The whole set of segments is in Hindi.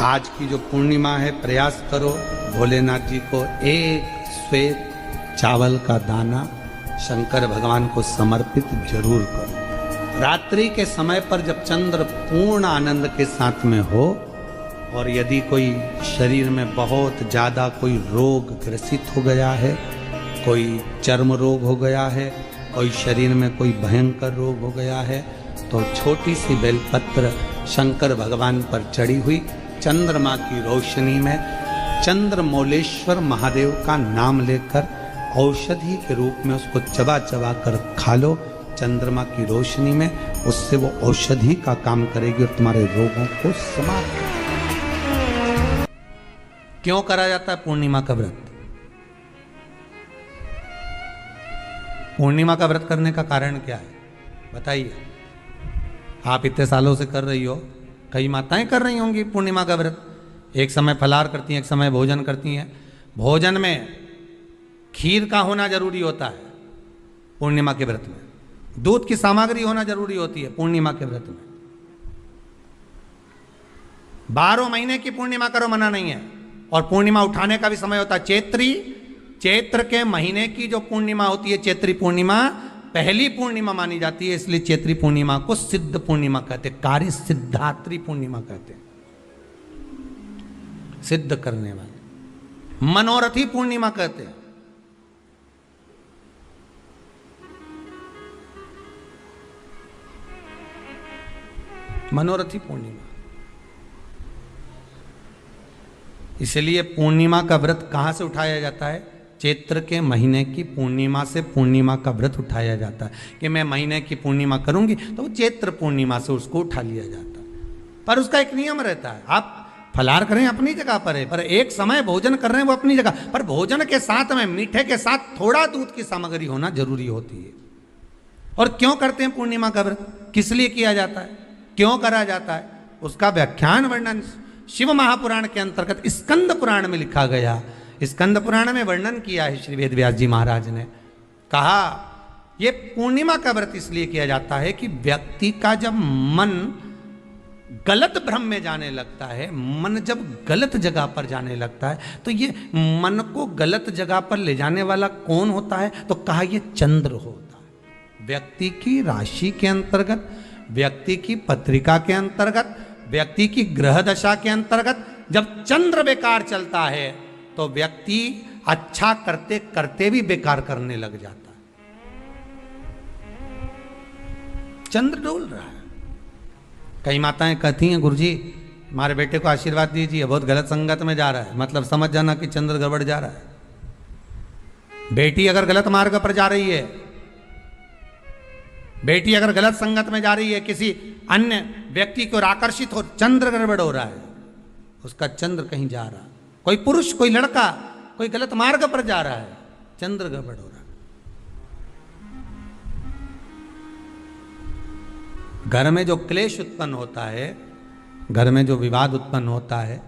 आज की जो पूर्णिमा है, प्रयास करो भोलेनाथ जी को एक श्वेत चावल का दाना शंकर भगवान को समर्पित जरूर करो। रात्रि के समय पर जब चंद्र पूर्ण आनंद के साथ में हो, और यदि कोई शरीर में बहुत ज़्यादा कोई रोग ग्रसित हो गया है, कोई चर्म रोग हो गया है, कोई शरीर में कोई भयंकर रोग हो गया है, तो छोटी सी बेलपत्र शंकर भगवान पर चढ़ी हुई चंद्रमा की रोशनी में चंद्रमौलेश्वर महादेव का नाम लेकर औषधि के रूप में उसको चबा चबा कर खा लो। चंद्रमा की रोशनी में उससे वो औषधि का काम करेगी और तुम्हारे रोगों को समाप्त करेगी। क्यों करा जाता है पूर्णिमा का व्रत? पूर्णिमा का व्रत करने का कारण क्या है बताइए? आप इतने सालों से कर रही हो, कई माताएं कर रही होंगी पूर्णिमा का व्रत। एक समय फलाहार करती हैं, एक समय भोजन करती हैं। भोजन में खीर का होना जरूरी होता है पूर्णिमा के व्रत में, दूध की सामग्री होना जरूरी होती है पूर्णिमा के व्रत में। 12 महीने की पूर्णिमा करो, मना नहीं है। और पूर्णिमा उठाने का भी समय होता है चैत्र के महीने की जो पूर्णिमा होती है, चैत्री पूर्णिमा पहली पूर्णिमा मानी जाती है, इसलिए चैत्री पूर्णिमा को सिद्ध पूर्णिमा कहते हैं, कार्य सिद्धात्री पूर्णिमा कहते हैं, सिद्ध करने वाले। मनोरथी पूर्णिमा कहते हैं। मनोरथी पूर्णिमा। इसलिए पूर्णिमा का व्रत कहां से उठाया जाता है? चैत्र के महीने की पूर्णिमा से पूर्णिमा का व्रत उठाया जाता है कि मैं महीने की पूर्णिमा करूंगी, तो वो चैत्र पूर्णिमा से उसको उठा लिया जाता है। पर उसका एक नियम रहता है, आप फलाहार करें अपनी जगह पर है, पर एक समय भोजन कर रहे हैं वो अपनी जगह पर, भोजन के साथ में मीठे के साथ थोड़ा दूध की सामग्री होना जरूरी होती है। और क्यों करते हैं पूर्णिमा का व्रत? किस लिए किया जाता है, क्यों करा जाता है? उसका व्याख्यान वर्णन शिव महापुराण के अंतर्गत स्कंद पुराण में लिखा गया। स्कंद पुराण में वर्णन किया है श्री वेद व्यास जी महाराज ने। कहा यह पूर्णिमा का व्रत इसलिए किया जाता है कि व्यक्ति का जब मन गलत भ्रम में जाने लगता है, मन जब गलत जगह पर जाने लगता है, तो ये मन को गलत जगह पर ले जाने वाला कौन होता है? तो कहा यह चंद्र होता है। व्यक्ति की राशि के अंतर्गत, व्यक्ति की पत्रिका के अंतर्गत, व्यक्ति की ग्रह दशा के अंतर्गत जब चंद्र बेकार चलता है, तो व्यक्ति अच्छा करते करते भी बेकार करने लग जाता है। चंद्र डोल रहा है। कई माताएं कहती हैं, गुरुजी हमारे बेटे को आशीर्वाद दीजिए, बहुत गलत संगत में जा रहा है। मतलब समझ जाना कि चंद्र गड़बड़ जा रहा है। बेटी अगर गलत मार्ग पर जा रही है, बेटी अगर गलत संगत में जा रही है, किसी अन्य व्यक्ति की ओर आकर्षित हो, चंद्र गड़बड़ हो रहा है, उसका चंद्र कहीं जा रहा है। कोई पुरुष, कोई लड़का कोई गलत मार्ग पर जा रहा है, चंद्र गड़बड़ हो रहा है। घर में जो क्लेश उत्पन्न होता है, घर में जो विवाद उत्पन्न होता है,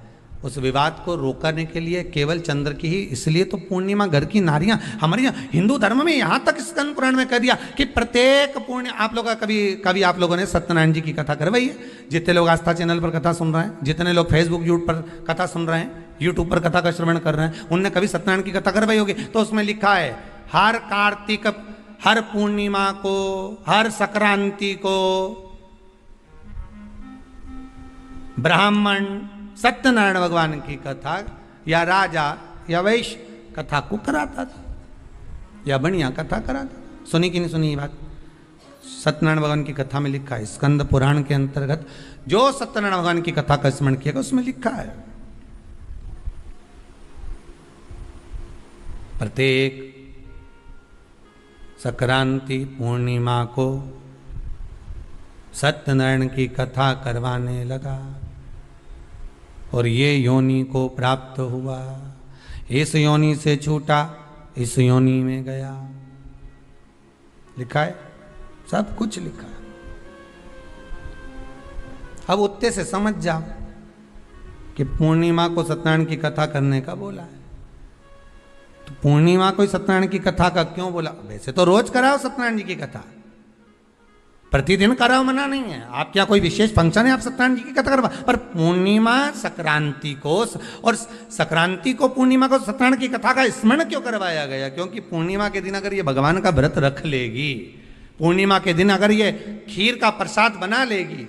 उस विवाद को रोकने के लिए केवल चंद्र की ही, इसलिए तो पूर्णिमा घर की नारियां हमारे यहाँ हिंदू धर्म में यहां तक स्कंद पुराण में कह दिया कि प्रत्येक पुण्य। आप लोग कभी आप लोगों ने सत्यनारायण जी की कथा करवाई है? जितने लोग आस्था चैनल पर कथा सुन रहे हैं, जितने लोग फेसबुक यूट्यूब पर कथा सुन रहे हैं, यूट्यूब पर कथा का श्रवण कर रहे हैं, उनने कभी सत्यनारायण की कथा करवाई होगी। तो उसमें लिखा है हर कार्तिक, हर पूर्णिमा को, हर संक्रांति को ब्राह्मण सत्यनारायण भगवान की कथा या राजा या वैश्य कथा को कराता था, या बढ़िया कथा कराता। सुनी कि नहीं सुनी ये बात? सत्यनारायण भगवान की कथा में लिखा है, स्कंद पुराण के अंतर्गत जो सत्यनारायण भगवान की कथा का स्मरण किया उसमें लिखा है प्रत्येक संक्रांति पूर्णिमा को सत्यनारायण की कथा करवाने लगा और ये योनि को प्राप्त हुआ, इस योनि से छूटा, इस योनि में गया। लिखा है, सब कुछ लिखा है। अब उत्ते से समझ जाओ कि पूर्णिमा को सत्यनारायण की कथा करने का बोला है, तो पूर्णिमा को सत्यनारायण की कथा का क्यों बोला? वैसे तो रोज कराओ सत्यनारायण जी की कथा, प्रतिदिन कराओ, मना नहीं है। आप क्या कोई विशेष फंक्शन है आप सत्यनारायण जी की कथा करवा, पर पूर्णिमा संक्रांति को और संक्रांति को पूर्णिमा को सत्यनारायण की कथा का स्मरण क्यों करवाया गया? क्योंकि पूर्णिमा के दिन अगर ये भगवान का व्रत रख लेगी, पूर्णिमा के दिन अगर ये खीर का प्रसाद बना लेगी,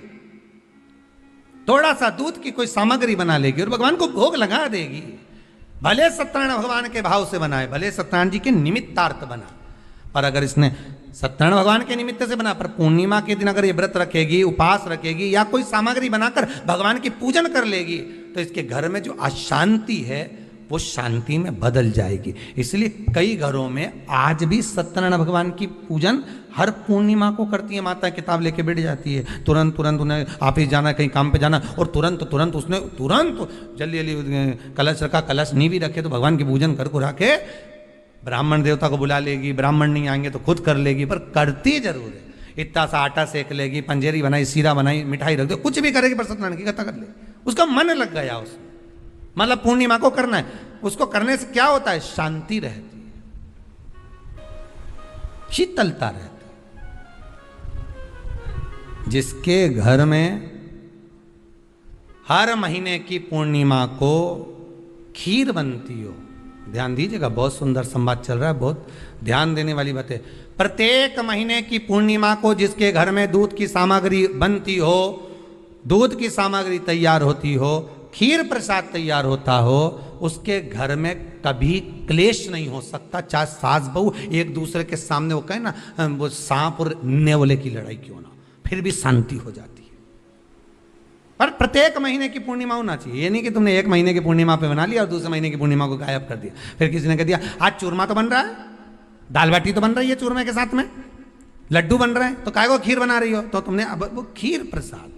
थोड़ा सा दूध की कोई सामग्री बना लेगी और भगवान को भोग लगा देगी, भले सत्यनारायण भगवान के भाव से बनाए, भले सत्यनारायण जी के निमित्तार्थ बना, पर अगर इसने सत्यनारायण भगवान के निमित्त से बना, पर पूर्णिमा के दिन अगर ये व्रत रखेगी, उपास रखेगी या कोई सामग्री बनाकर भगवान की पूजन कर लेगी, तो इसके घर में जो अशांति है वो शांति में बदल जाएगी। इसलिए कई घरों में आज भी सत्यनारायण भगवान की पूजन हर पूर्णिमा को करती है। माता किताब लेके बैठ जाती है, तुरंत तुरंत उन्हें ऑफिस जाना, कहीं काम पे जाना, और तुरंत उसने जल्दी जल्दी कलश रखा, कलश नहीं भी रखे तो भगवान की पूजन कर को रखे, ब्राह्मण देवता को बुला लेगी, ब्राह्मण नहीं आएंगे तो खुद कर लेगी, पर करती जरूर है। इतना सा आटा सेक लेगी, पंजेरी बनाई, सीरा बनाई, मिठाई रख दो, कुछ भी करेगी पर सत्यनारायण की कथा कर ले, उसका मन लग गया उसमें। मतलब पूर्णिमा को करना है, उसको करने से क्या होता है? शांति रहती है, शीतलता रहती है। जिसके घर में हर महीने की पूर्णिमा को खीर बनती हो, ध्यान दीजिएगा, बहुत सुंदर संवाद चल रहा है, बहुत ध्यान देने वाली बात है। प्रत्येक महीने की पूर्णिमा को जिसके घर में दूध की सामग्री बनती हो, दूध की सामग्री तैयार होती हो, खीर प्रसाद तैयार होता हो, उसके घर में कभी क्लेश नहीं हो सकता। चाहे सास बहू एक दूसरे के सामने वो कहे ना, वो सांप और नेवले की लड़ाई क्यों ना, फिर भी शांति हो जाती है। पर प्रत्येक महीने की पूर्णिमा होना चाहिए। ये नहीं कि तुमने एक महीने की पूर्णिमा पे बना लिया और दूसरे महीने की पूर्णिमा को गायब कर दिया। फिर किसी ने कह दिया आज चूरमा तो बन रहा है, दाल बाटी तो बन रही है चूरमे के साथ में, लड्डू बन रहे हैं, तो काय को खीर बना रही हो? तो तुमने अब वो खीर प्रसाद।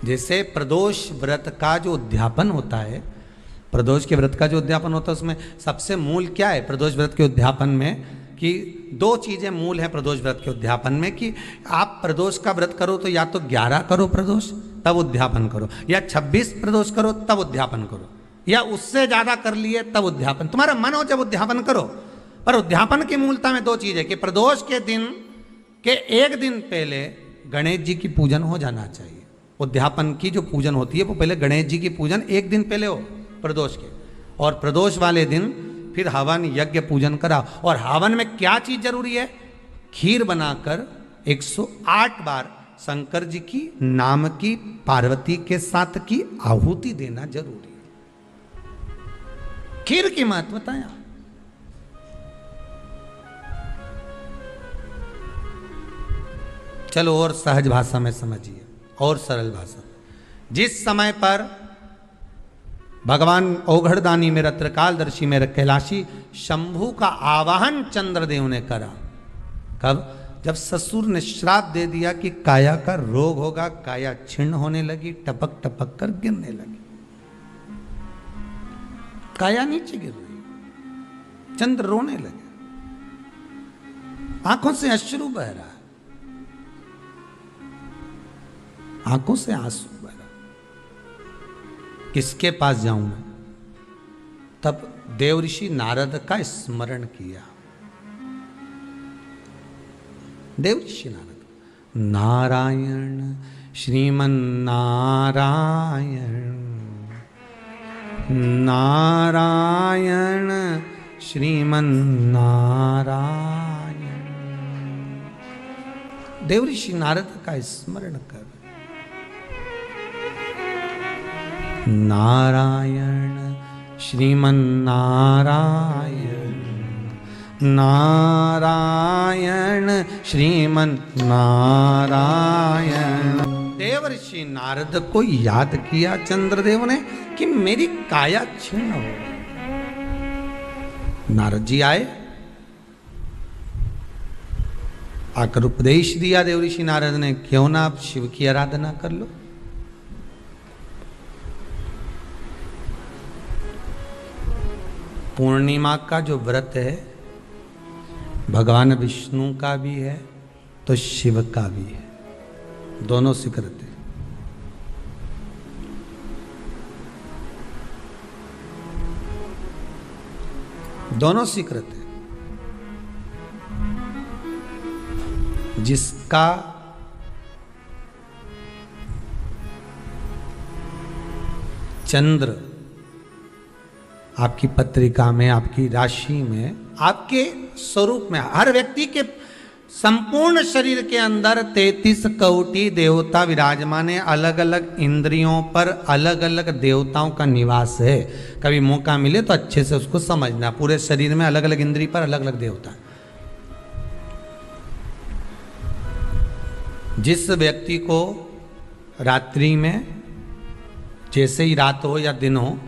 जैसे प्रदोष व्रत का जो उद्यापन होता है, प्रदोष के व्रत का जो उद्यापन होता है, उसमें सबसे मूल क्या है प्रदोष व्रत के उद्यापन में? कि दो चीजें मूल है प्रदोष व्रत के उद्यापन में, कि आप प्रदोष का व्रत करो तो या तो 11 करो प्रदोष तब उद्यापन करो, या 26 प्रदोष करो तब उद्यापन करो, या उससे ज्यादा कर लिए तब उद्यापन, तुम्हारा मन हो जब उद्यापन करो। पर उद्यापन की मूलता में दो चीजें, कि प्रदोष के दिन के एक दिन पहले गणेश जी की पूजन हो जाना चाहिए। उद्यापन की जो पूजन होती है वो पहले गणेश जी की पूजन एक दिन पहले हो प्रदोष के, और प्रदोष वाले दिन फिर हवन यज्ञ पूजन करा। और हवन में क्या चीज जरूरी है? खीर बनाकर 108 बार शंकर जी की नाम की पार्वती के साथ की आहुति देना जरूरी है। खीर की महत्वता है। चलो और सहज भाषा में समझिए, और सरल भाषा। जिस समय पर भगवान औघड़दानी मेरा त्रिकालदर्शी मेरा कैलाशी शंभु का आवाहन चंद्रदेव ने करा, कब? जब ससुर ने श्राप दे दिया कि काया का रोग होगा, काया छिन्न होने लगी, टपक टपक कर गिरने लगी, काया नीचे गिर रही, चंद्र रोने लगे, आंखों से अश्रु बह रहा है, आंखों से आंसू बह रहा, किसके पास जाऊं मैं? तब देवऋषि नारद का स्मरण किया। देवऋषि नारद, नारायण श्रीमन नारायण, नारायण श्रीमन नारायण। देवऋषि नारद का स्मरण कर, नारायण श्रीमन नारायण, नारायण श्रीमन नारायण। देवऋषि नारद को याद किया चंद्रदेव ने कि मेरी काया छिन्न हो गई। नारद जी आए, आकर उपदेश दिया देवऋषि नारद ने, क्यों ना आप शिव की आराधना कर लो। पूर्णिमा का जो व्रत है भगवान विष्णु का भी है तो शिव का भी है, दोनों स्वीकृत है। दोनों स्वीकृत है। जिसका चंद्र आपकी पत्रिका में, आपकी राशि में, आपके स्वरूप में, हर व्यक्ति के संपूर्ण शरीर के अंदर 33 कोटि देवता विराजमान है। अलग अलग इंद्रियों पर अलग अलग देवताओं का निवास है। कभी मौका मिले तो अच्छे से उसको समझना। पूरे शरीर में अलग अलग इंद्रिय पर अलग अलग देवता। जिस व्यक्ति को रात्रि में, जैसे ही रात हो या दिन हो,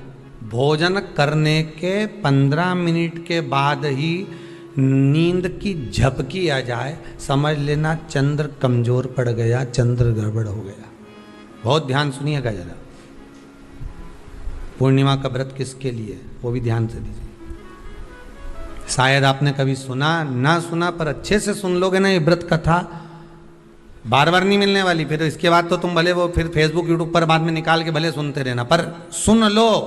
भोजन करने के 15 मिनट के बाद ही नींद की झपकी आ जाए, समझ लेना चंद्र कमजोर पड़ गया, चंद्र गड़बड़ हो गया। बहुत ध्यान सुनिएगा जरा। पूर्णिमा का व्रत किसके लिए, वो भी ध्यान से दीजिए। शायद आपने कभी सुना ना सुना, पर अच्छे से सुन लोगे ना, ये व्रत कथा बार बार नहीं मिलने वाली। फिर इसके बाद तो तुम भले वो फिर फेसबुक यूट्यूब पर बाद में निकाल के भले सुनते रहना, पर सुन लो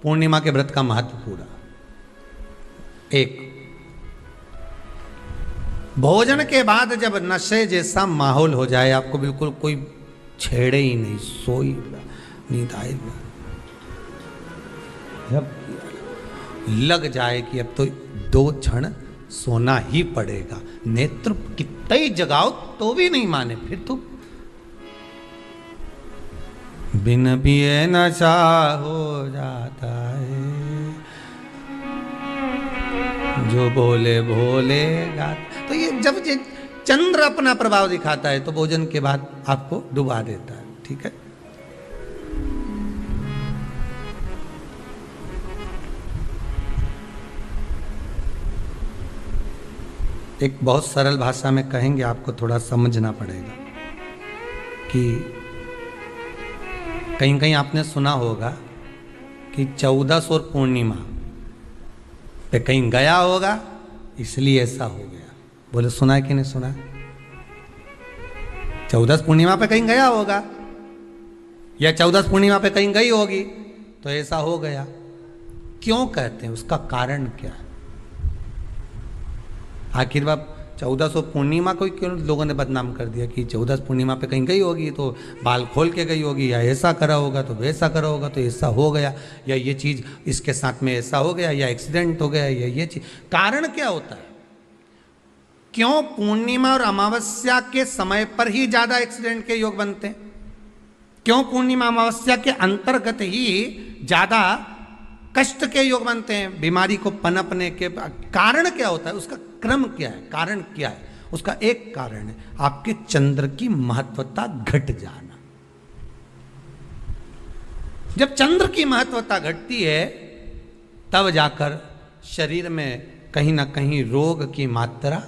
पूर्णिमा के व्रत का महत्व पूरा। एक, भोजन के बाद जब नशे जैसा माहौल हो जाए, आपको बिल्कुल कोई छेड़े ही नहीं, सोई नींद आए, जब लग जाए कि अब तो 2 क्षण सोना ही पड़ेगा, नेत्र कितना ही जगाओ तो भी नहीं माने, फिर तो बिन पिए नशा हो जाता है, जो बोले भोले गाता। तो ये जब ये चंद्र अपना प्रभाव दिखाता है तो भोजन के बाद आपको डुबा देता है। ठीक है, एक बहुत सरल भाषा में कहेंगे, आपको थोड़ा समझना पड़ेगा कि कहीं कहीं आपने सुना होगा कि 14 और पूर्णिमा पे कहीं गया होगा इसलिए ऐसा हो गया। बोले सुना है कि नहीं सुना? 14 पूर्णिमा पे कहीं गया होगा या 14 पूर्णिमा पे कहीं गई होगी तो ऐसा हो गया। क्यों कहते हैं, उसका कारण क्या है? आखिर बात 1400 पूर्णिमा को क्यों लोगों ने बदनाम कर दिया कि 14 पूर्णिमा पे कहीं गई होगी तो बाल खोल के गई होगी, या ऐसा करा होगा तो वैसा करा होगा तो ऐसा हो गया, या ये चीज़ इसके साथ में ऐसा हो गया, या एक्सीडेंट हो गया, या ये चीज़। कारण क्या होता है? क्यों पूर्णिमा और अमावस्या के समय पर ही ज़्यादा एक्सीडेंट के योग बनते हैं? क्यों पूर्णिमा अमावस्या के अंतर्गत ही ज़्यादा कष्ट के योग बनते हैं, बीमारी को पनपने के? कारण क्या होता है? उसका क्रम क्या है? कारण क्या है? उसका एक कारण है आपके चंद्र की महत्वता घट जाना। जब चंद्र की महत्वता घटती है तब जाकर शरीर में कहीं ना कहीं रोग की मात्रा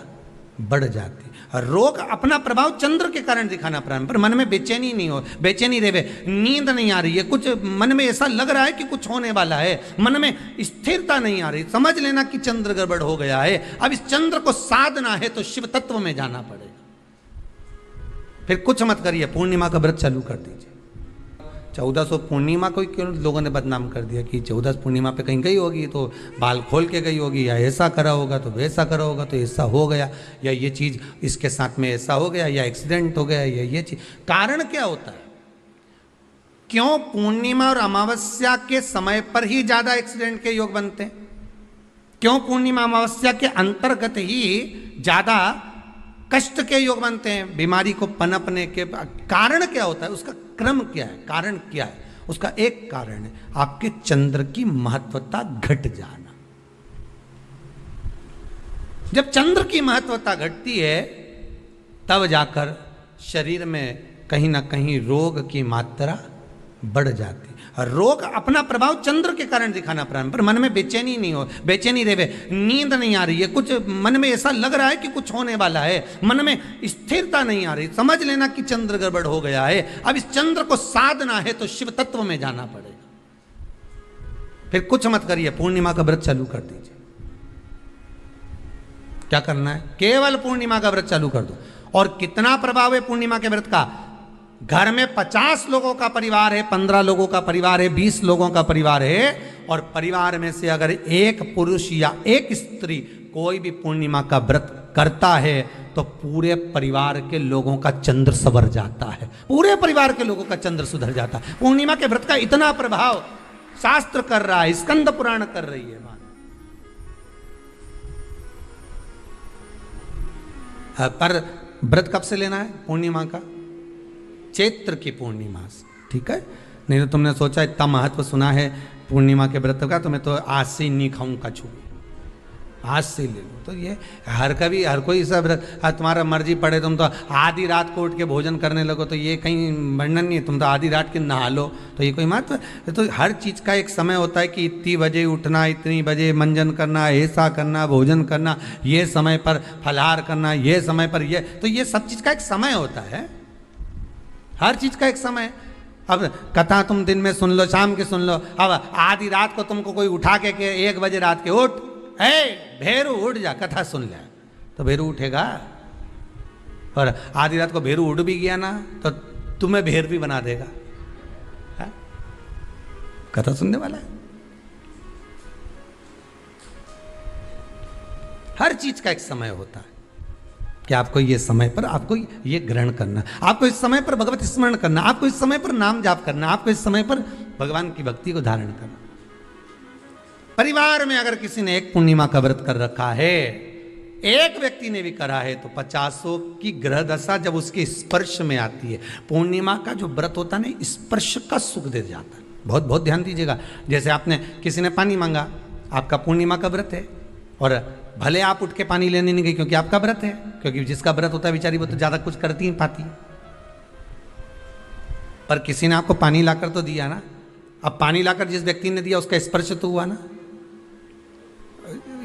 बढ़ जाती। रोग अपना प्रभाव चंद्र के कारण दिखाना प्रारंभ, पर मन में बेचैनी नहीं हो, बेचैनी रहे, नींद नहीं आ रही है, कुछ मन में ऐसा लग रहा है कि कुछ होने वाला है, मन में स्थिरता नहीं आ रही, समझ लेना कि चंद्र गड़बड़ हो गया है। अब इस चंद्र को साधना है तो शिव तत्व में जाना पड़ेगा। फिर कुछ मत करिए, पूर्णिमा का व्रत चालू कर दीजिए। 1400 पूर्णिमा को क्यों लोगों ने बदनाम कर दिया कि 14 पूर्णिमा पे कहीं गई होगी तो बाल खोल के गई होगी, या ऐसा करा होगा तो वैसा करा होगा तो ऐसा हो गया, या ये चीज़ इसके साथ में ऐसा हो गया, या एक्सीडेंट हो गया, या ये चीज़। कारण क्या होता है? क्यों पूर्णिमा और अमावस्या के समय पर ही ज़्यादा एक्सीडेंट के योग बनते हैं? क्यों पूर्णिमा अमावस्या के अंतर्गत ही ज़्यादा कष्ट के योग बनते हैं, बीमारी को पनपने के? कारण क्या होता है? उसका क्रम क्या है? कारण क्या है? उसका एक कारण है आपके चंद्र की महत्वता घट जाना। जब चंद्र की महत्वता घटती है तब जाकर शरीर में कहीं ना कहीं रोग की मात्रा बढ़ जाती। रोग अपना प्रभाव चंद्र के कारण दिखाना प्रारंभ, पर मन में बेचैनी नहीं हो, बेचैनी रहे, नींद नहीं आ रही है, कुछ मन में ऐसा लग रहा है कि कुछ होने वाला है, मन में स्थिरता नहीं आ रही, समझ लेना कि चंद्र गड़बड़ हो गया है। अब इस चंद्र को साधना है तो शिव तत्व में जाना पड़ेगा। फिर कुछ मत करिए, पूर्णिमा का व्रत चालू कर दीजिए। क्या करना है? केवल पूर्णिमा का व्रत चालू कर दो। और कितना प्रभाव है पूर्णिमा के व्रत का? घर में 50 लोगों का परिवार है, 15 लोगों का परिवार है, 20 लोगों का परिवार है, और परिवार में से अगर एक पुरुष या एक स्त्री कोई भी पूर्णिमा का व्रत करता है तो पूरे परिवार के लोगों का चंद्र सवर जाता है, पूरे परिवार के लोगों का चंद्र सुधर जाता है। पूर्णिमा के व्रत का इतना प्रभाव शास्त्र कर रहा है, स्कंद पुराण कर रही है बात। पर व्रत कब से लेना है? पूर्णिमा का, चैत्र की पूर्णिमा से, ठीक है। नहीं तो तुमने सोचा इतना महत्व सुना है पूर्णिमा के व्रत का तो मैं तो आज से ही नहीं खाऊं कछू, आज से ले लो। तो ये हर कोई सब तुम्हारा मर्जी पड़े, तुम तो आधी रात को उठ के भोजन करने लगो तो ये कहीं वर्णन नहीं है। तुम तो आधी रात के नहा लो तो ये कोई महत्व? तो हर चीज़ का एक समय होता है कि इतनी बजे उठना, इतनी बजे मंजन करना, ऐसा करना, भोजन करना, ये समय पर फलाहार करना, ये समय पर ये, तो ये सब चीज़ का एक समय होता है, हर चीज़ का एक समय। अब कथा तुम दिन में सुन लो, शाम के सुन लो, अब आधी रात को तुमको कोई उठा के 1 बजे रात के उठ, भेरू उठ जा, कथा सुन ले, तो भेरू उठेगा? और आधी रात को भेरू उठ भी गया ना तो तुम्हें भेर भी बना देगा। है? कथा सुनने वाला है। हर चीज का एक समय होता है कि आपको ये समय पर आपको ये ग्रहण करना, आपको इस समय पर भगवत स्मरण करना, आपको इस समय पर नाम जाप करना, आपको इस समय पर भगवान की भक्ति को धारण करना। परिवार में अगर किसी ने एक पूर्णिमा का व्रत कर रखा है, एक व्यक्ति ने भी करा है, तो 50 की ग्रह दशा जब उसके स्पर्श में आती है, पूर्णिमा का जो व्रत होता है ना, स्पर्श का सुख दे जाता है। बहुत बहुत ध्यान दीजिएगा। जैसे आपने किसी ने पानी मांगा, आपका पूर्णिमा का व्रत है, और भले आप उठ के पानी लेने नहीं गए क्योंकि आपका व्रत है, क्योंकि जिसका व्रत होता है बेचारी वो तो ज्यादा कुछ करती नहीं पाती, पर किसी ने आपको पानी लाकर तो दिया ना। अब पानी लाकर जिस व्यक्ति ने दिया उसका स्पर्श तो हुआ ना।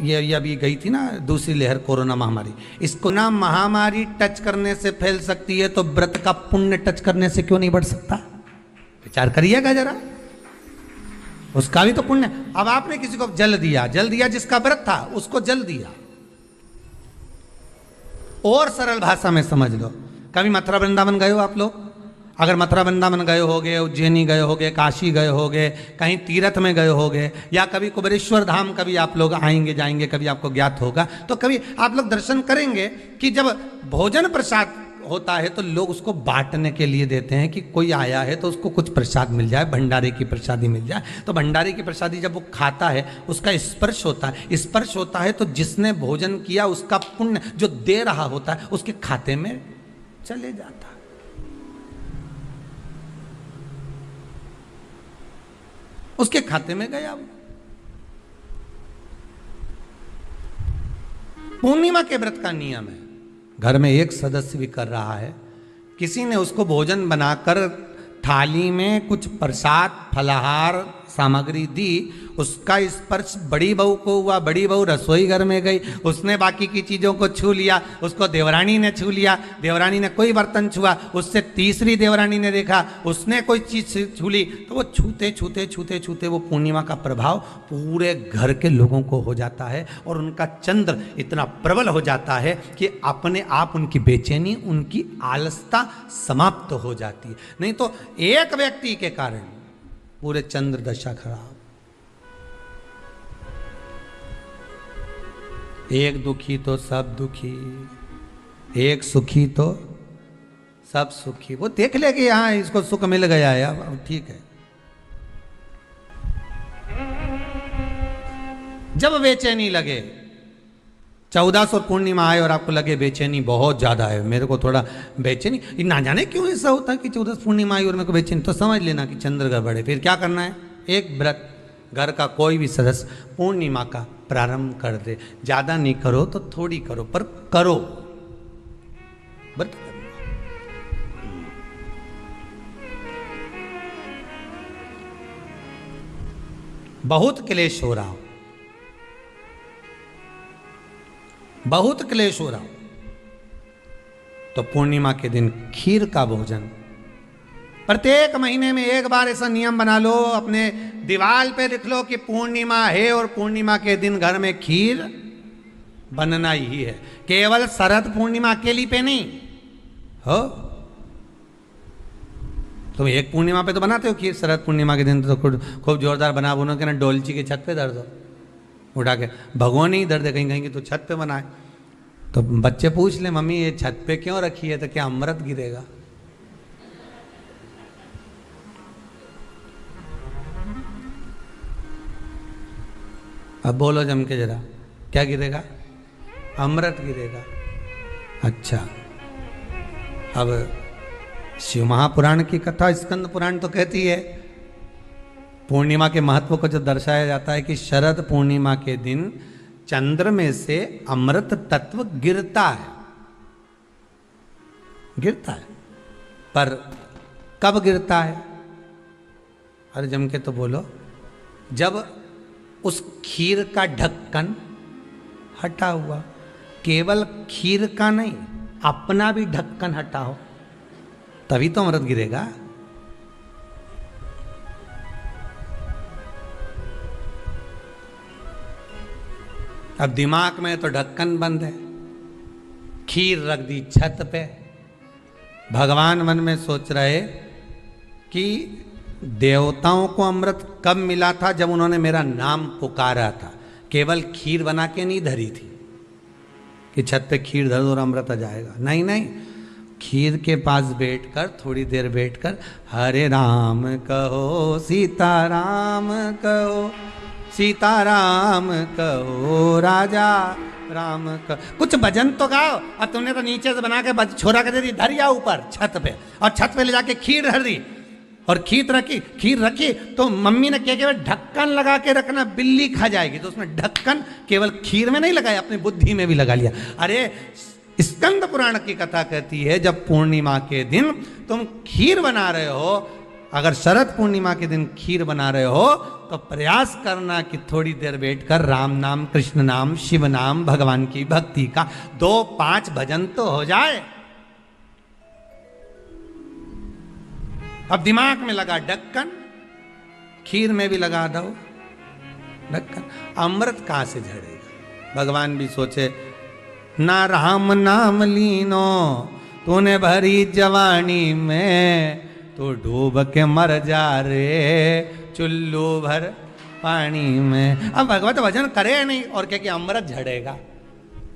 ये अभी गई थी ना दूसरी लहर कोरोना महामारी, इसको ना महामारी टच करने से फैल सकती है तो व्रत का पुण्य टच करने से क्यों नहीं बढ़ सकता? विचार करिएगा जरा, उसका भी तो पुण्य। अब आपने किसी को जल दिया जिसका व्रत था उसको जल दिया। और सरल भाषा में समझ लो, कभी मथुरा वृंदावन गए हो आप लोग? अगर मथुरा वृंदावन गए होगे, उज्जैनी गए होगे, काशी गए होगे, कहीं तीर्थ में गए होगे, या कभी कुबेरेश्वर धाम कभी आप लोग आएंगे जाएंगे, कभी आपको ज्ञात होगा, तो कभी आप लोग दर्शन करेंगे कि जब भोजन प्रसाद होता है तो लोग उसको बांटने के लिए देते हैं कि कोई आया है तो उसको कुछ प्रसाद मिल जाए, भंडारे की प्रसादी मिल जाए। तो भंडारे की प्रसादी जब वो खाता है उसका स्पर्श होता है, स्पर्श होता है तो जिसने भोजन किया उसका पुण्य जो दे रहा होता है उसके खाते में चले जाता है। उसके खाते में गया वो। पूर्णिमा के व्रत का नियम है, घर में एक सदस्य भी कर रहा है, किसी ने उसको भोजन बनाकर थाली में कुछ प्रसाद फलाहार सामग्री दी, उसका स्पर्श बड़ी बहू को हुआ, बड़ी बहू रसोई घर में गई, उसने बाकी की चीज़ों को छू लिया, उसको देवरानी ने छू लिया, देवरानी ने कोई बर्तन छुआ, उससे तीसरी देवरानी ने देखा, उसने कोई चीज़ छू ली, तो वो छूते छूते छूते छूते वो पूर्णिमा का प्रभाव पूरे घर के लोगों को हो जाता है, और उनका चंद्र इतना प्रबल हो जाता है कि अपने आप उनकी बेचैनी, उनकी आलसता समाप्त हो जाती है। नहीं तो एक व्यक्ति के कारण पूरे चंद्र दशा खराब। एक दुखी तो सब दुखी, एक सुखी तो सब सुखी। वो देख ले कि हाँ इसको सुख मिल गया है, अब ठीक है। जब बेचैनी लगे, 1400 पूर्णिमा आए और आपको लगे बेचैनी बहुत ज्यादा है, मेरे को थोड़ा बेचैनी, ना जाने क्यों ऐसा होता है कि 1400 पूर्णिमा आई और मेरे को बेचैनी, तो समझ लेना कि चंद्र गड़बड़ है। फिर क्या करना है? एक व्रत घर का कोई भी सदस्य पूर्णिमा का प्रारंभ कर दे। ज्यादा नहीं करो तो थोड़ी करो, पर करो, व्रत करो। बहुत क्लेश हो रहा हो, बहुत क्लेश हो रहा हो, तो पूर्णिमा के दिन खीर का भोजन प्रत्येक महीने में एक बार ऐसा नियम बना लो, अपने दीवार पे लिख लो कि पूर्णिमा है और पूर्णिमा के दिन घर में खीर बनना ही है। केवल शरद पूर्णिमा अकेली पे नहीं हो, तुम एक पूर्णिमा पे तो बनाते हो खीर, शरद पूर्णिमा के दिन तो खूब जोरदार बना बोलो कि ना डोलची के छत पे धर दो, उठा के भगवान ही धर दे, कहीं कहीं की तो छत पे बनाए। तो बच्चे पूछ ले मम्मी ये छत पे क्यों रखी है, तो क्या अमृत गिरेगा? अब बोलो जम के जरा, क्या गिरेगा? अमृत गिरेगा। अच्छा, अब शिव महापुराण की कथा स्कंद पुराण तो कहती है, पूर्णिमा के महत्व को जो दर्शाया जाता है कि शरद पूर्णिमा के दिन चंद्र में से अमृत तत्व गिरता है, गिरता है। पर कब गिरता है? अरे जम के तो बोलो, जब उस खीर का ढक्कन हटा हुआ, केवल खीर का नहीं अपना भी ढक्कन हटा हो, तभी तो अमृत गिरेगा। अब दिमाग में तो ढक्कन बंद है, खीर रख दी छत पे। भगवान मन में सोच रहे कि देवताओं को अमृत कब मिला था? जब उन्होंने मेरा नाम पुकारा था। केवल खीर बना के नहीं धरी थी कि छत पे खीर धर दो और अमृत आ जाएगा। नहीं नहीं, खीर के पास बैठकर थोड़ी देर बैठकर हरे राम कहो सीताराम कहो, सीताराम कहो राजा राम कहो, कुछ भजन तो गाओ। और तुमने तो नीचे से बना के छोरा के दे दी, धरिया ऊपर छत पे, और छत पे ले जाके खीर धर दी और खीर रखी तो मम्मी ने क्या केवल ढक्कन लगा के रखना, बिल्ली खा जाएगी। तो उसमें ढक्कन केवल खीर में नहीं लगाया, अपनी बुद्धि में भी लगा लिया। अरे स्कंद पुराण की कथा कहती है जब पूर्णिमा के दिन तुम खीर बना रहे हो, अगर शरद पूर्णिमा के दिन खीर बना रहे हो तो प्रयास करना कि थोड़ी देर बैठकर राम नाम, कृष्ण नाम, शिव नाम, भगवान की भक्ति का 2-5 भजन तो हो जाए। अब दिमाग में लगा ढक्कन, खीर में भी लगा दो ढक्कन, अमृत कहां से झड़ेगा? भगवान भी सोचे, ना राम नाम लीनो तूने भरी जवानी में, तो डूब के मर जा रे चुल्लू भर पानी में। अब भगवत भजन करे नहीं और क्या कि अमृत झड़ेगा?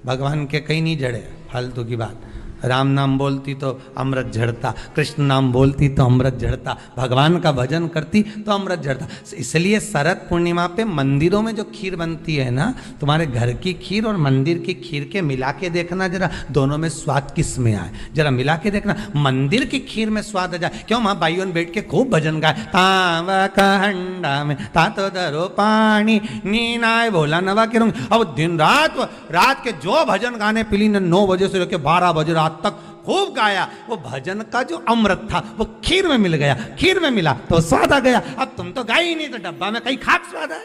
भगवान के कहीं नहीं झड़े, फालतू की बात। राम नाम बोलती तो अमृत झड़ता, कृष्ण नाम बोलती तो अमृत झड़ता, भगवान का भजन करती तो अमृत झड़ता। इसलिए शरद पूर्णिमा पे मंदिरों में जो खीर बनती है ना, तुम्हारे घर की खीर और मंदिर की खीर के मिला के देखना जरा, दोनों में स्वाद किस में आए, जरा मिला के देखना। मंदिर की खीर में स्वाद आ जाए, क्यों वहां भाइयों ने बैठ के खूब भजन गाए, तावा का हंडा में तातो धरो पानी नीनाए भोला नवा के रंग। अब दिन रात के जो भजन गाने पिली ने 9 बजे से लेकर 12 बजे रात तक खूब गाया, वो भजन का जो अमृत था वो खीर में मिल गया, खीर में मिला तो स्वाद आ गया। अब तुम तो गाई ही नहीं, तो डब्बा में कहीं खाक स्वाद है।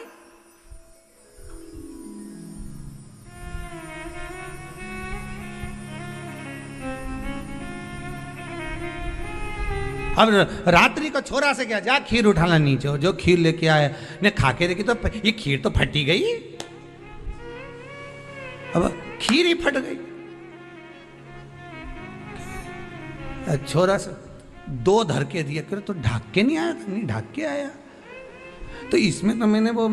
अब रात्रि को छोरा से क्या, जा खीर उठाना नीचे, जो खीर लेके आया ने खा के देखी तो ये खीर तो फटी गई। अब खीर ही फट गई। छोरा से 2 धर के दिया, कर तो ढाक के नहीं आया था, नहीं ढाक के आया। तो इसमें तो मैंने वो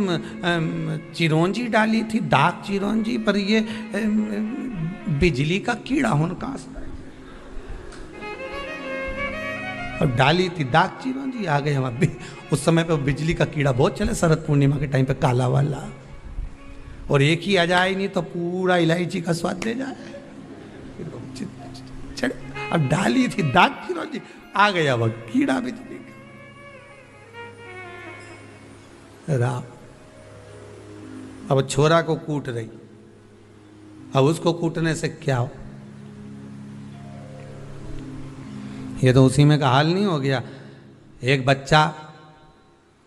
चिरौंजी डाली थी, दाग चिरौंजी, पर ये बिजली का कीड़ा होने कहां से, और डाली थी दाग चिरौंजी, आ गए हम। उस समय पे बिजली का कीड़ा बहुत चले, शरद पूर्णिमा के टाइम पे काला वाला, और एक ही आ जाए नहीं तो पूरा इलायची का स्वाद दे जाए। अब डाली थी दाग चिरौंजी, आ गया वह कीड़ा बिजली का। राम अब छोरा को कूट रही, अब उसको कूटने से क्या हो? ये तो उसी में का हाल नहीं हो गया। एक बच्चा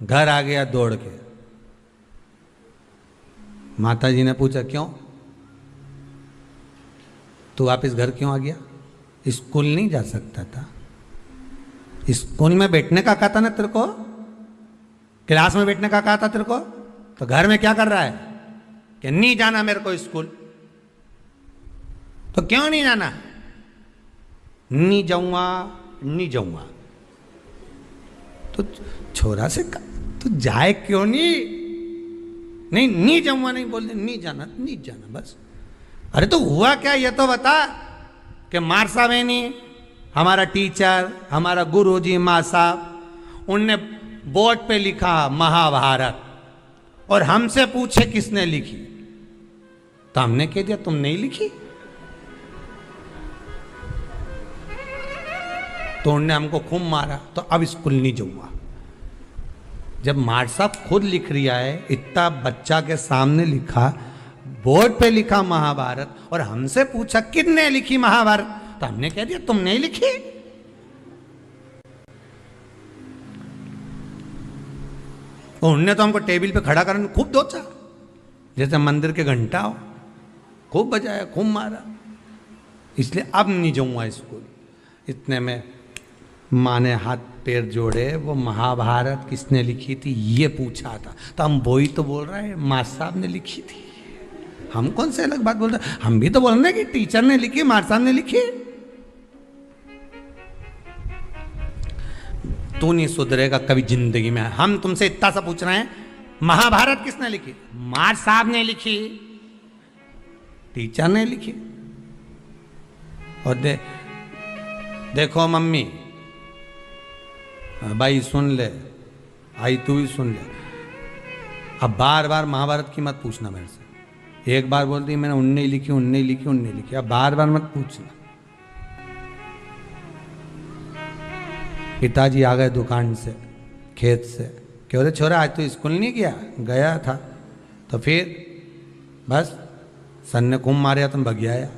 घर आ गया दौड़ के, माता जी ने पूछा क्यों तू वापिस घर क्यों आ गया? स्कूल नहीं जा सकता था? स्कूल में बैठने का कहा था ना तेरे को, क्लास में बैठने का कहा था तेरे को, तो घर में क्या कर रहा है कि नहीं जाना मेरे को स्कूल? तो क्यों नहीं जाना? नहीं जाऊंगा, नहीं जाऊंगा। तो छोरा से तू जाए क्यों नहीं? नहीं जाऊंगा, नहीं बोल दे, नहीं जाना, नहीं जाना बस। अरे तो हुआ क्या ये तो बता कि मारसा बेनी हमारा टीचर, हमारा गुरुजी, माँ साहब, उनने बोर्ड पे लिखा महाभारत और हमसे पूछे किसने लिखी, तो हमने कह दिया तुम नहीं लिखी। तो उनने हमको खूब मारा, तो अब स्कूल नहीं जाऊंगा। जब मार साहब खुद लिख रिया है, इतना बच्चा के सामने लिखा, बोर्ड पे लिखा महाभारत, और हमसे पूछा किसने लिखी महाभारत, तो हमने कह दिया तुम नहीं लिखी। और उनने तो हमको टेबल पे खड़ा करने खूब दोचा, जैसे मंदिर के घंटा हो, खूब बजाया, खूब मारा। इसलिए अब नहीं जाऊंगा स्कूल। इतने में माँ ने हाथ पैर जोड़े, वो महाभारत किसने लिखी थी ये पूछा था, तो हम वही तो बोल रहे हैं माँ साहब ने लिखी थी। हम कौन से अलग बात बोल रहे हैं, हम भी तो बोल रहे हैं कि टीचर ने लिखी, माँ साहब ने लिखी। तू नहीं सुधरेगा कभी जिंदगी में। हम तुमसे इतना सा पूछ रहे हैं महाभारत किसने लिखी, माँ साहब ने लिखी, टीचर ने लिखी। और देखो मम्मी, भाई सुन ले, आई तू भी सुन ले, अब बार बार महाभारत की मत पूछना मेरे से। एक बार बोलती मैंने उनने लिखी, उनने लिखी, उनने लिखी, अब बार बार मत पूछना। पिताजी आ गए दुकान से, खेत से, क्यों रे छोरा आज तो स्कूल नहीं गया? गया था। तो फिर बस सन ने खूब मारे, तुम भग आया।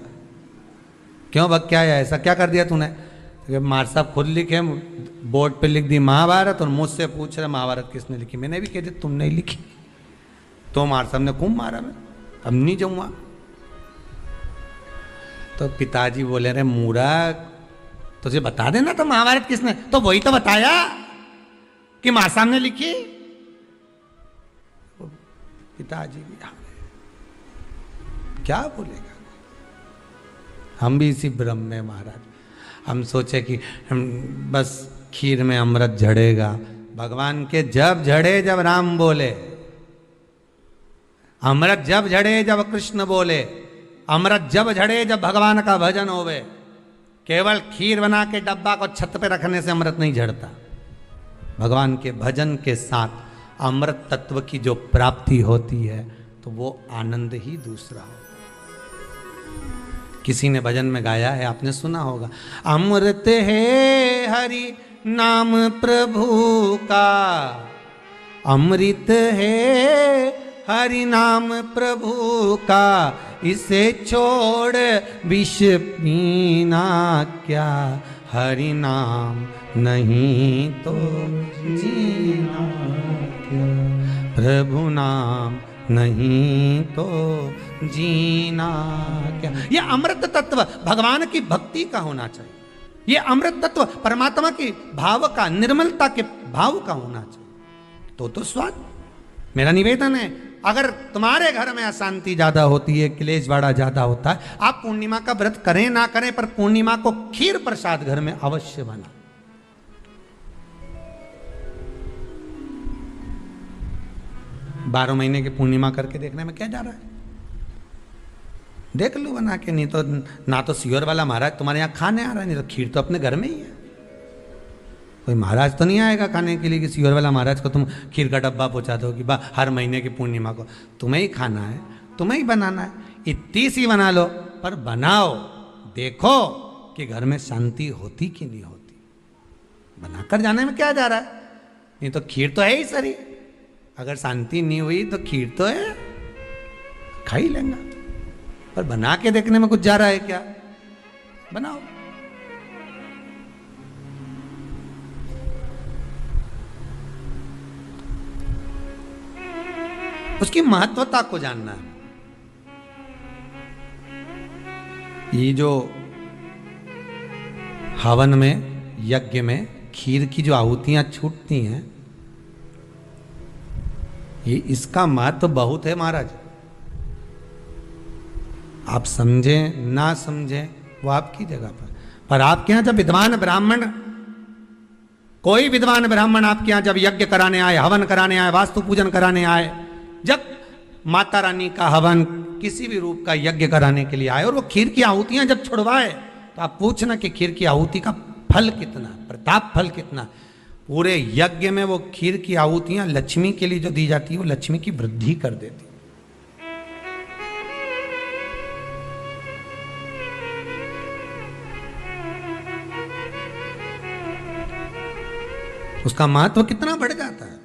क्यों भग के आया, ऐसा क्या कर दिया तूने? तो मार साहब खुद लिखे, बोर्ड पे लिख दी महाभारत, और मुझसे पूछ रहे महाभारत किसने लिखी। मैंने भी कह दिया तुम नहीं लिखी। तो मार साहब ने खूब मारा, मैं अब नहीं जाऊंगा। तो पिताजी बोले रे मूर्ख, तुझे बता देना तो महाभारत किसने, तो वही तो बताया कि माँ साहब ने लिखी। पिताजी भी क्या बोलेगा। हम भी इसी भ्रम में महाराज, हम सोचे कि हम बस खीर में अमृत झड़ेगा। भगवान के जब झड़े जब राम बोले, अमृत जब झड़े जब कृष्ण बोले, अमृत जब झड़े जब भगवान का भजन होवे। केवल खीर बना के डब्बा को छत पे रखने से अमृत नहीं झड़ता। भगवान के भजन के साथ अमृत तत्व की जो प्राप्ति होती है तो वो आनंद ही दूसरा हो। किसी ने भजन में गाया है, आपने सुना होगा, अमृत है हरि नाम प्रभु का, अमृत है हरि नाम प्रभु का, इसे छोड़ विष पीना क्या, हरि नाम नहीं तो जीना क्या, प्रभु नाम नहीं तो जीना क्या। ये अमृत तत्व भगवान की भक्ति का होना चाहिए। ये अमृत तत्व परमात्मा की भाव का, निर्मलता के भाव का होना चाहिए। तो स्वाद। मेरा निवेदन है, अगर तुम्हारे घर में अशांति ज्यादा होती है, क्लेश बड़ा ज्यादा होता है, आप पूर्णिमा का व्रत करें ना करें, पर पूर्णिमा को खीर प्रसाद घर में अवश्य बना। 12 महीने की पूर्णिमा करके देखने में क्या जा रहा है? देख लो बना के। नहीं तो ना तो सियोर वाला महाराज तुम्हारे यहाँ खाने आ रहा है, नहीं तो खीर तो अपने घर में ही है। कोई महाराज तो नहीं आएगा खाने के लिए कि सियोर वाला महाराज को तुम खीर का डब्बा पहुंचा दो कि हर महीने की पूर्णिमा को तुम्हें ही खाना है, तुम्हें ही बनाना है। इतनी सी बना लो, पर बनाओ, देखो कि घर में शांति होती कि नहीं होती। बनाकर जाने में क्या जा रहा है? नहीं तो खीर तो है ही सरी, अगर शांति नहीं हुई तो खीर तो है, खा ही लेंगे। पर बना के देखने में कुछ जा रहा है क्या? बनाओ। उसकी महत्वता को जानना है। ये जो हवन में, यज्ञ में खीर की जो आहुतियां छूटती हैं, ये इसका महत्व बहुत है महाराज। आप समझें ना समझें वो आपकी जगह पर आपके यहां जब विद्वान ब्राह्मण, कोई विद्वान ब्राह्मण आपके यहां जब यज्ञ कराने आए, हवन कराने आए, वास्तु पूजन कराने आए, जब माता रानी का हवन, किसी भी रूप का यज्ञ कराने के लिए आए और वो खीर की आहुतियां जब छुड़वाए तो आप पूछना कि खीर की आहुति का फल कितना, प्रताप फल कितना। पूरे यज्ञ में वो खीर की आहुतियां लक्ष्मी के लिए जो दी जाती है वो लक्ष्मी की वृद्धि कर देती। उसका महत्व कितना बढ़ जाता है,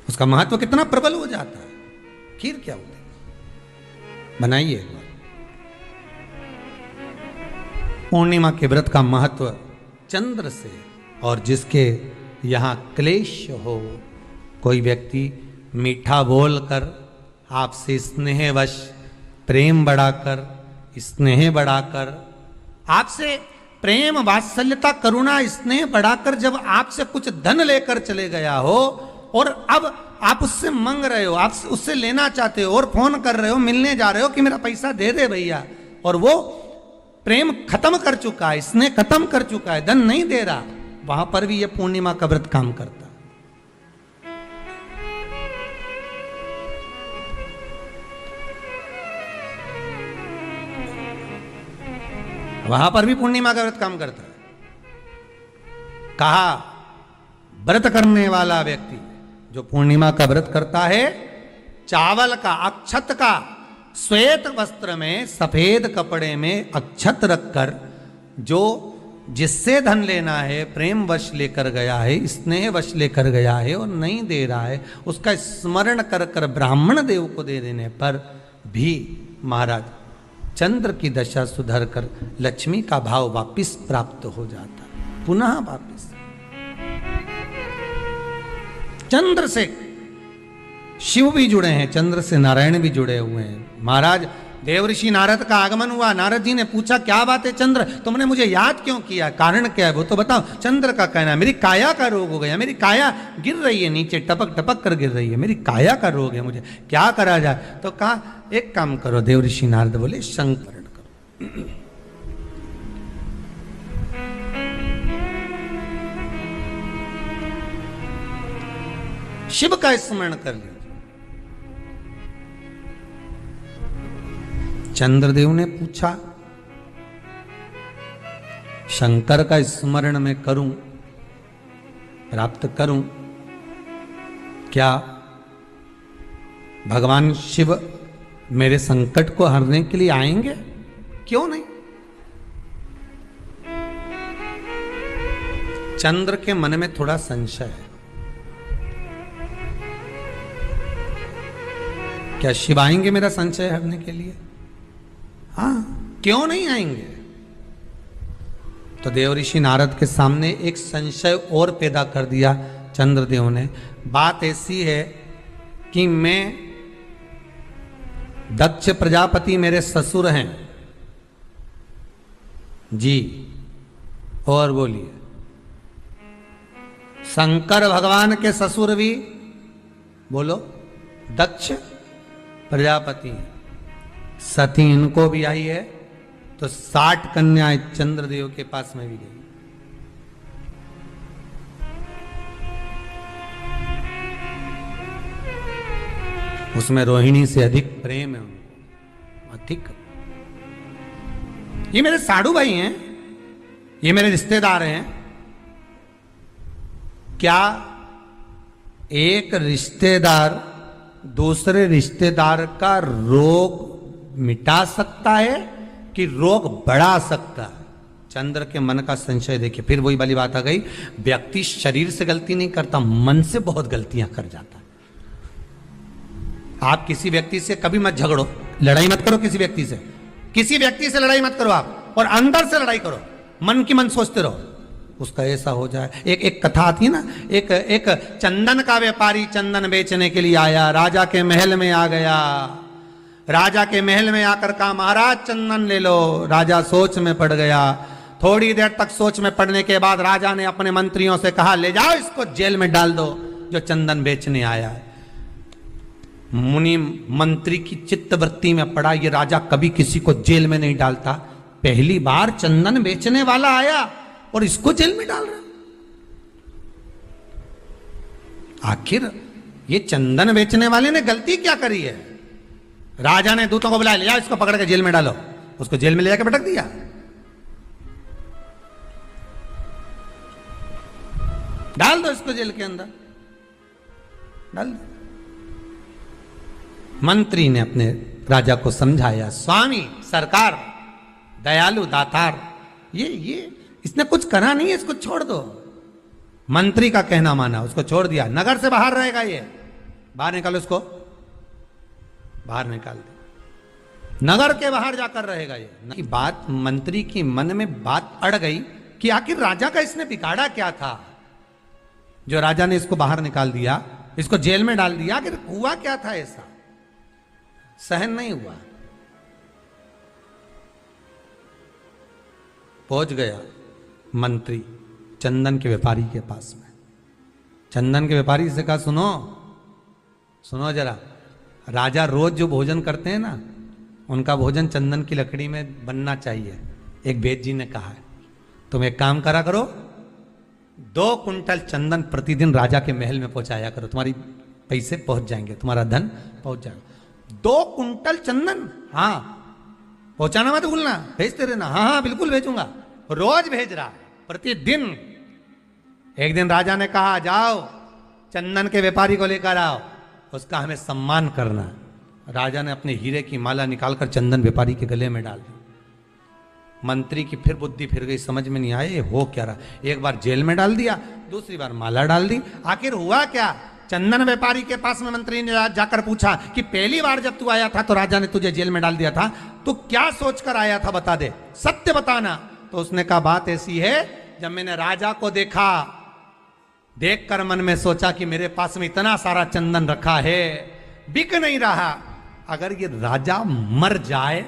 उसका महत्व कितना प्रबल हो जाता है। खीर क्या होती है, बनाइए एक बार। पूर्णिमा के व्रत का महत्व चंद्र से, और जिसके यहाँ क्लेश हो, कोई व्यक्ति मीठा बोलकर आपसे स्नेहवश प्रेम बढ़ाकर, स्नेह बढ़ाकर, आपसे प्रेम वात्सल्यता करुणा स्नेह बढ़ाकर जब आपसे कुछ धन लेकर चले गया हो और अब आप उससे मांग रहे हो, आप उससे लेना चाहते हो और फोन कर रहे हो, मिलने जा रहे हो कि मेरा पैसा दे दे भैया, और वो प्रेम खत्म कर चुका है, स्नेह खत्म कर चुका है, धन नहीं दे रहा, वहां पर भी ये पूर्णिमा का व्रत काम करता। वहां पर भी पूर्णिमा का व्रत काम करता है। कहा व्रत करने वाला व्यक्ति जो पूर्णिमा का व्रत करता है, चावल का, अक्षत का, श्वेत वस्त्र में, सफेद कपड़े में अक्षत रखकर, जो जिससे धन लेना है प्रेम वश लेकर गया है, स्नेह वश लेकर गया है और नहीं दे रहा है, उसका स्मरण कर कर ब्राह्मण देव को दे देने पर भी महाराज चंद्र की दशा सुधर कर लक्ष्मी का भाव वापिस प्राप्त हो जाता, पुनः वापिस। चंद्र से शिव भी जुड़े हैं, चंद्र से नारायण भी जुड़े हुए हैं। महाराज देवऋषि नारद का आगमन हुआ, नारद जी ने पूछा क्या बात है चंद्र, तुमने मुझे याद क्यों किया, कारण क्या है वो तो बताओ। चंद्र का कहना है मेरी काया का रोग हो गया, मेरी काया गिर रही है नीचे, टपक टपक कर गिर रही है, मेरी काया का रोग है, मुझे क्या करा जाए। तो कहा एक काम करो, देवऋषि नारद बोले शंकरण करो। शिव का स्मरण कर लीजिए। चंद्रदेव ने पूछा शंकर का स्मरण मैं करूं, प्राप्त करूं, क्या भगवान शिव मेरे संकट को हरने के लिए आएंगे? क्यों नहीं। चंद्र के मन में थोड़ा संशय है, क्या शिव आएंगे मेरा संशय हरने के लिए? हाँ, क्यों नहीं आएंगे। तो देवऋषि नारद के सामने एक संशय और पैदा कर दिया चंद्रदेव ने। बात ऐसी है कि मैं, दक्ष प्रजापति मेरे ससुर हैं जी, और बोलिए शंकर भगवान के ससुर भी, बोलो दक्ष प्रजापति, सती इनको भी आई है, तो 60 कन्याएं चंद्रदेव के पास में भी गई। उसमें रोहिणी से अधिक प्रेम है उनको, अधिक। ये मेरे साधु भाई हैं, ये मेरे रिश्तेदार हैं। क्या एक रिश्तेदार दूसरे रिश्तेदार का रोग मिटा सकता है कि रोग बढ़ा सकता है? चंद्र के मन का संशय देखिए। फिर वही वाली बात आ गई, व्यक्ति शरीर से गलती नहीं करता, मन से बहुत गलतियां कर जाता है। आप किसी व्यक्ति से कभी मत झगड़ो, लड़ाई मत करो किसी व्यक्ति से, किसी व्यक्ति से लड़ाई मत करो आप, और अंदर से लड़ाई करो, मन की मन सोचते रहो उसका ऐसा हो जाए। एक कथा आती है ना, एक चंदन का व्यापारी चंदन बेचने के लिए आया, राजा के महल में आ गया। राजा के महल में आकर कहा महाराज चंदन ले लो। राजा सोच में पड़ गया। थोड़ी देर तक सोच में पड़ने के बाद राजा ने अपने मंत्रियों से कहा ले जाओ इसको जेल में डाल दो जो चंदन बेचने आया है। मुनि मंत्री की चित्तवृत्ति में पड़ा, ये राजा कभी किसी को जेल में नहीं डालता, पहली बार चंदन बेचने वाला आया और इसको जेल में डाल रहा। आखिर ये चंदन बेचने वाले ने गलती क्या करी है? राजा ने दूतों को बुलाया, लिया इसको पकड़ के जेल में डालो। उसको जेल में ले जाकर पटक दिया। डाल दो इसको जेल के अंदर, डाल दो। मंत्री ने अपने राजा को समझाया, स्वामी, सरकार, दयालु, दातार, ये इसने कुछ करा नहीं है, इसको छोड़ दो। मंत्री का कहना माना, उसको छोड़ दिया। नगर से बाहर रहेगा ये, बाहर निकालो इसको, बाहर निकाल दो, नगर के बाहर जाकर रहेगा ये। बात मंत्री की मन में बात अड़ गई कि आखिर राजा का इसने बिगाड़ा क्या था जो राजा ने इसको बाहर निकाल दिया, इसको जेल में डाल दिया। आखिर हुआ क्या था ऐसा? सहन नहीं हुआ, पहुंच गया मंत्री चंदन के व्यापारी के पास में। चंदन के व्यापारी से कहा, सुनो सुनो जरा, राजा रोज जो भोजन करते हैं ना, उनका भोजन चंदन की लकड़ी में बनना चाहिए। एक वेद जी ने कहा है, तुम एक काम करा करो, 2 कुंटल चंदन प्रतिदिन राजा के महल में पहुंचाया करो, तुम्हारी पैसे पहुंच जाएंगे, तुम्हारा धन पहुंच जाएगा। 2 कुंटल चंदन, हाँ पहुंचाना मत भूलना, भेजते रहना। हाँ हाँ बिल्कुल भेजूंगा। रोज भेज रहा है, प्रतिदिन। एक दिन राजा ने कहा, जाओ चंदन के व्यापारी को लेकर आओ, उसका हमें सम्मान करना। राजा ने अपने हीरे की माला निकालकर चंदन व्यापारी के गले में डाल दी। मंत्री की फिर बुद्धि फिर गई, समझ में नहीं आया ये हो क्या रहा। एक बार जेल में डाल दिया, दूसरी बार माला डाल दी। आखिर हुआ क्या? चंदन व्यापारी के पास में मंत्री ने जाकर पूछा कि पहली बार जब तू आया था तो राजा ने तुझे जेल में डाल दिया था, तो क्या सोचकर आया था, बता दे, सत्य बताना। तो उसने कहा, बात ऐसी है, जब मैंने राजा को देखा, देखकर मन में सोचा कि मेरे पास में इतना सारा चंदन रखा है, बिक नहीं रहा, अगर ये राजा मर जाए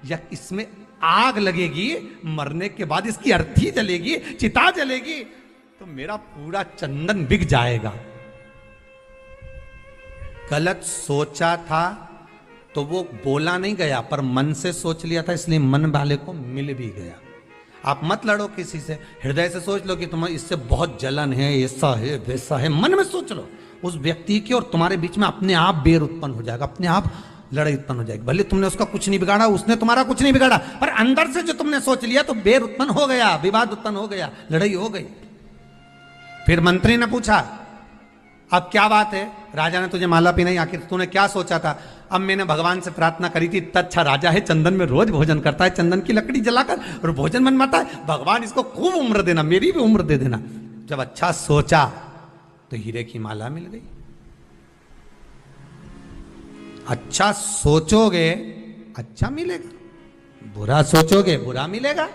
या इसमें आग लगेगी, मरने के बाद इसकी अर्थी जलेगी, चिता जलेगी, तो मेरा पूरा चंदन बिक जाएगा। गलत सोचा था तो वो बोला नहीं गया, पर मन से सोच लिया था, इसलिए मन वाले को मिल भी गया। आप मत लड़ो किसी से, हृदय से सोच लो कि तुम्हें इससे बहुत जलन है, ऐसा है वैसा है, मन में सोच लो उस व्यक्ति की, और तुम्हारे बीच में अपने आप बैर उत्पन्न हो जाएगा, अपने आप लड़ाई उत्पन्न हो जाएगी। भले तुमने उसका कुछ नहीं बिगाड़ा, उसने तुम्हारा कुछ नहीं बिगाड़ा, पर अंदर से जो तुमने सोच लिया तो बैर उत्पन्न हो गया, विवाद उत्पन्न हो गया, लड़ाई हो गई। फिर मंत्री ने पूछा, अब क्या बात है? राजा ने तुझे माला पहनाई, आखिर तूने क्या सोचा था? अब मैंने भगवान से प्रार्थना करी थी, अच्छा राजा है, चंदन में रोज भोजन करता है, चंदन की लकड़ी जलाकर और भोजन बनवाता है, भगवान इसको खूब उम्र देना, मेरी भी उम्र दे देना। जब अच्छा सोचा तो हीरे की माला मिल गई। अच्छा सोचोगे अच्छा मिलेगा, बुरा सोचोगे बुरा मिलेगा।